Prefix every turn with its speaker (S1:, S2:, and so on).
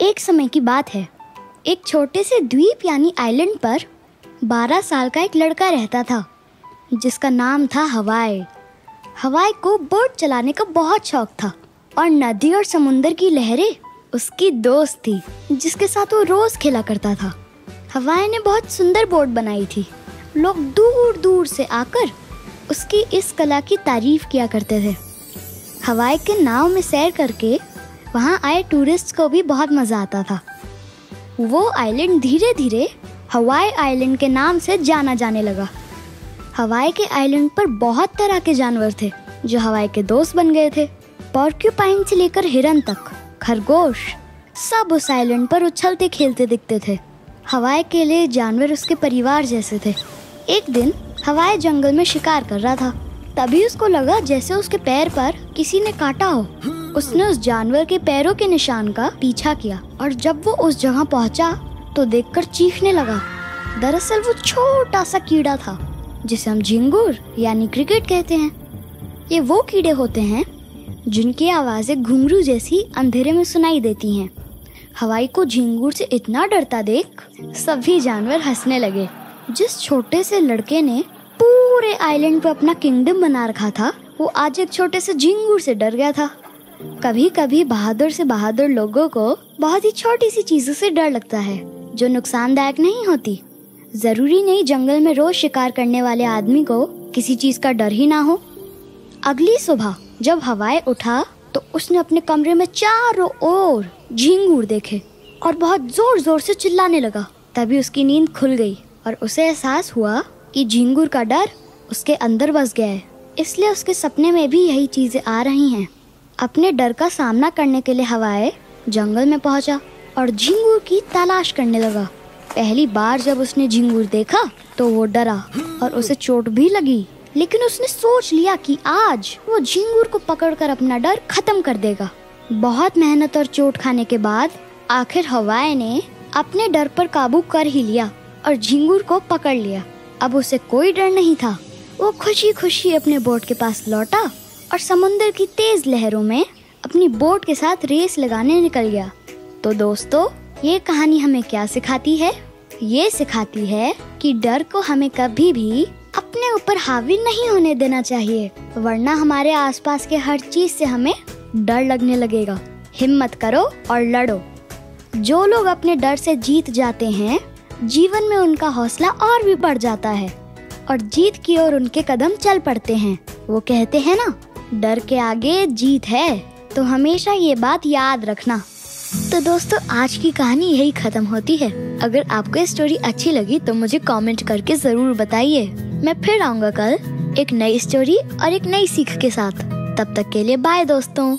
S1: एक समय की बात है। एक छोटे से द्वीप यानी आइलैंड पर 12 साल का एक लड़का रहता था जिसका नाम था हवाई। हवाई को बोट चलाने का बहुत शौक था और नदी और समुंदर की लहरें उसकी दोस्त थी जिसके साथ वो रोज खेला करता था। हवाई ने बहुत सुंदर बोट बनाई थी। लोग दूर दूर से आकर उसकी इस कला की तारीफ किया करते थे। हवाई के नाव में सैर करके वहाँ आए टूरिस्ट को भी बहुत मजा आता था। वो आइलैंड धीरे धीरे हवाई आइलैंड के नाम से जाना जाने लगा। हवाई के आइलैंड पर बहुत तरह के जानवर थे जो हवाई के दोस्त बन गए थे। पॉर्क्यूपाइन से लेकर हिरन तक, खरगोश, सब उस आइलैंड पर उछलते खेलते दिखते थे। हवाई के लिए जानवर उसके परिवार जैसे थे। एक दिन हवाई जंगल में शिकार कर रहा था। तभी उसको लगा जैसे उसके पैर पर किसी ने काटा हो। उसने उस जानवर के पैरों के निशान का पीछा किया और जब वो उस जगह पहुंचा तो देखकर चीखने लगा। दरअसल वो छोटा सा कीड़ा था जिसे हम झिंगुर यानी क्रिकेट कहते हैं। ये वो कीड़े होते हैं जिनकी आवाजें घुंघरू जैसी अंधेरे में सुनाई देती हैं। हवाई को झिंगुर से इतना डरता देख सभी जानवर हंसने लगे। जिस छोटे से लड़के ने पूरे आइलैंड पे अपना किंगडम बना रखा था, वो आज एक छोटे से झिंगुर से डर गया था। कभी कभी बहादुर से बहादुर लोगों को बहुत ही छोटी सी चीजों से डर लगता है जो नुकसानदायक नहीं होती। जरूरी नहीं जंगल में रोज शिकार करने वाले आदमी को किसी चीज का डर ही ना हो। अगली सुबह जब हवाई उठा तो उसने अपने कमरे में चारों ओर झिंगुर देखे और बहुत जोर जोर से चिल्लाने लगा। तभी उसकी नींद खुल गई और उसे एहसास हुआ कि झिंगुर का डर उसके अंदर बस गया है, इसलिए उसके सपने में भी यही चीजें आ रही हैं। अपने डर का सामना करने के लिए हवाई जंगल में पहुंचा और झिंगुर की तलाश करने लगा। पहली बार जब उसने झिंगुर देखा तो वो डरा और उसे चोट भी लगी, लेकिन उसने सोच लिया कि आज वो झिंगुर को पकड़कर अपना डर खत्म कर देगा। बहुत मेहनत और चोट खाने के बाद आखिर हवाई ने अपने डर पर काबू कर ही लिया और झिंगुर को पकड़ लिया। अब उसे कोई डर नहीं था। वो खुशी खुशी अपने बोट के पास लौटा और समुंदर की तेज लहरों में अपनी बोट के साथ रेस लगाने निकल गया। तो दोस्तों, ये कहानी हमें क्या सिखाती है? ये सिखाती है कि डर को हमें कभी भी अपने ऊपर हावी नहीं होने देना चाहिए, वरना हमारे आसपास के हर चीज से हमें डर लगने लगेगा। हिम्मत करो और लड़ो। जो लोग अपने डर से जीत जाते हैं, जीवन में उनका हौसला और भी बढ़ जाता है और जीत की ओर उनके कदम चल पड़ते हैं। वो कहते हैं ना, डर के आगे जीत है। तो हमेशा ये बात याद रखना। तो दोस्तों, आज की कहानी यही खत्म होती है। अगर आपको ये स्टोरी अच्छी लगी तो मुझे कमेंट करके जरूर बताइए। मैं फिर आऊंगा कल एक नई स्टोरी और एक नई सीख के साथ। तब तक के लिए बाय दोस्तों।